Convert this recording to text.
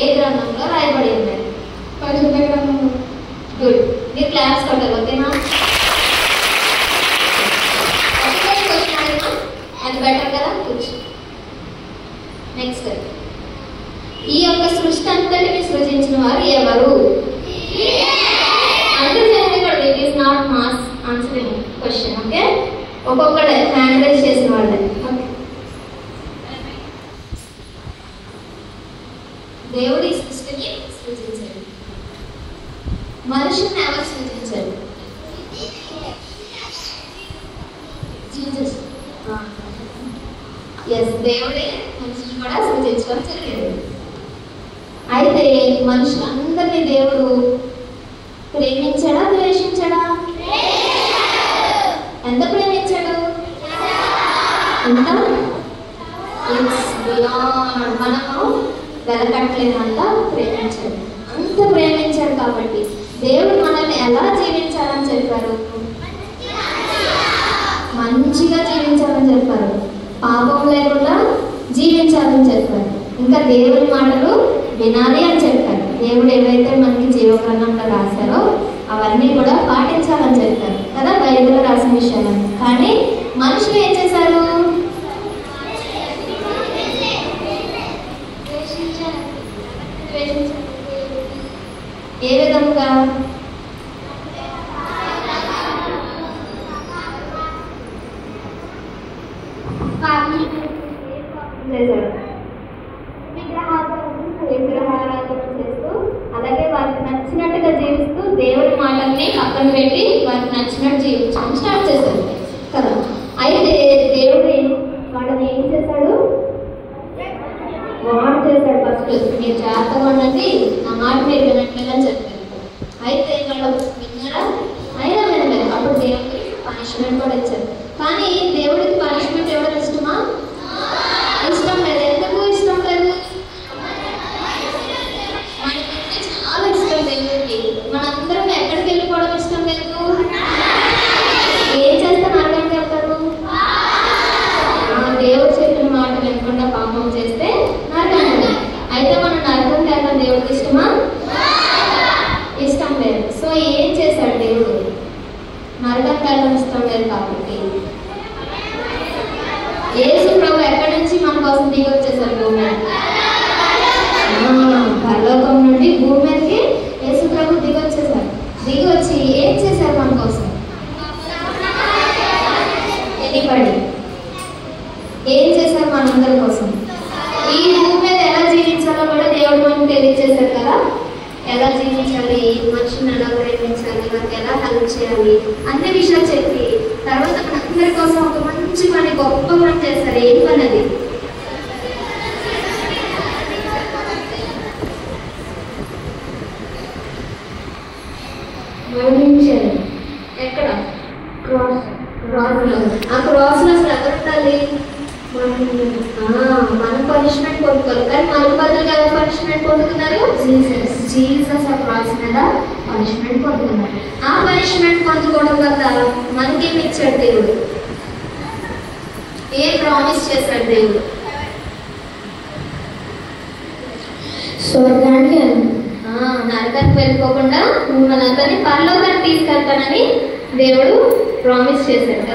ఏ గ్రంథంలో రాయబడి ఉన్నాయి? పరిశుద్ధ గ్రంథంలో. గుడ్. మీరు క్లాస్ కొట్టాలి, ఓకేనా? అది బెటర్ కదా. కూర్చో. నెక్స్ట్, ఈ యొక్క సృష్టి అంతటిని సృజించిన వారు ఎవరు? అంటే it is not mass answering question, okay? ఒక్కొక్కడే హ్యాండ్ రైజ్ చేసిన వాళ్ళే. దేవుడు ఈ సృష్టిని సృజించాడు. మనుషుల్ని ఎవరు సృజించాడు? జీసస్. ఎస్, దేవుడే మనుషులు కూడా సృజించడం జరిగింది. అయితే మనుషులందరినీ దేవుడు ప్రేమించాడా, ద్వేషించాడా? ఎంత ప్రేమించాడు? ఎంత? మనము వెలకట్టలేనంత ప్రేమించాడు. అంత ప్రేమించాడు కాబట్టి దేవుడు మనల్ని ఎలా జీవించాలని చెప్పారు? మంచిగా జీవించాలని చెప్పారు. పాపం లేకుండా జీవించాలని చెప్పారు. ఇంకా దేవుని మాటలు వినాలి అని చెప్పారు. దేవుడు ఏవైతే మనకి జీవగ్రంథంలో రాశారో అవన్నీ కూడా పాటించాలని చెప్పారు కదా, బైబిల్లో రాసిన విషయాలని. కానీ మనుషులు ఏం చేశారు? ఏ విధంగా? విగ్రహారాధన చేస్తూ, అలాగే వారికి నచ్చినట్టుగా జీవిస్తూ, దేవుడి మాటల్ని పక్కన పెట్టి వారికి నచ్చినట్టు జీవించడం స్టార్ట్ చేశారు కదా. అయితే దేవుడు వాళ్ళని ఏం చేశాడు? వాడు చేశాడు. ఫస్ట్ మీరు జాగ్రత్తగా ఉండండి, నా మాట మీరు వినట్లేదని చెప్పారు. అయితే వాళ్ళు విన్నారా? అయినా వినలేదు. అప్పుడు దేవుడికి పనిష్మెంట్ కూడా ఇచ్చారు. కానీ దేవుడికి పనిష్మెంట్ ఇవ్వడం ఇష్టమా? ఇష్టం లేదు. ఎందుకు ఇష్టం లేదు? మనకంటే చాలా ఇష్టం దేవుడికి. మనందరం ఎక్కడికి వెళ్ళిపోవడం ఇష్టం లేదు. ఏం చేస్తే నరకానికి వెళ్తారు? దేవుడు చెప్పిన మాట వినకుండా పాపం చేస్తే నరకానికి. అయితే మనం నరకానికి వెళ్తాం దేవుడికి ఇష్టమా? ఇష్టం లేదు. సో ఏం చేశాడు దేవుడు? నరకానికి వెళ్ళడం ఇష్టం లేదు కాబట్టి యేసు ప్రభు ఎక్కడి నుంచి మన కోసం దిగి వచ్చేసారు? భూమి పరలోకం నుండి భూమి మీదకి యేసు ప్రభు దిగి వచ్చేసారు. దిగి వచ్చి ఏం చేశారు మన కోసం? ఎనిపడి ఏం చేశారు మనందరి కోసం? ఈ భూమి మీద ఎలా జీవించాలో కూడా దేవుడు మనకు తెలియజేశారు కదా. ఎలా జీవించాలి, మనుషులను ఎలా ప్రేమించాలి, వారికి ఎలా హెల్ప్ చేయాలి, అన్ని విషయాలు చెప్పి తర్వాత మనందరి కోసం ఒక మంచి పని, గొప్ప పని చేస్తారు. ఏం పని అది? మరణించారు. ఎక్కడ? క్రాస్ లో. ఆ క్రాస్ లో అసలు ఎవరు ఉండాలి? మనం పనిష్మెంట్ పొందుకోవాలి. కానీ మన బదులుగా ఎవరు పనిష్మెంట్ పొందుతున్నారు? జీసస్ ఆ క్రాస్ మీద పనిష్మెంట్ పొందుతున్నారు. ఆ పనిష్మెంట్ పొందుకోవడం వల్ల మనకేమి ఇచ్చాడు దేవుడు? ఏ ప్రామిస్ చేశాడు దేవుడు? స్వర్గానికి, నరకానికి వెళ్ళిపోకుండా మనందరినీ పరలోకానికి తీసుకెళ్తానని దేవుడు ప్రామిస్ చేశాడు.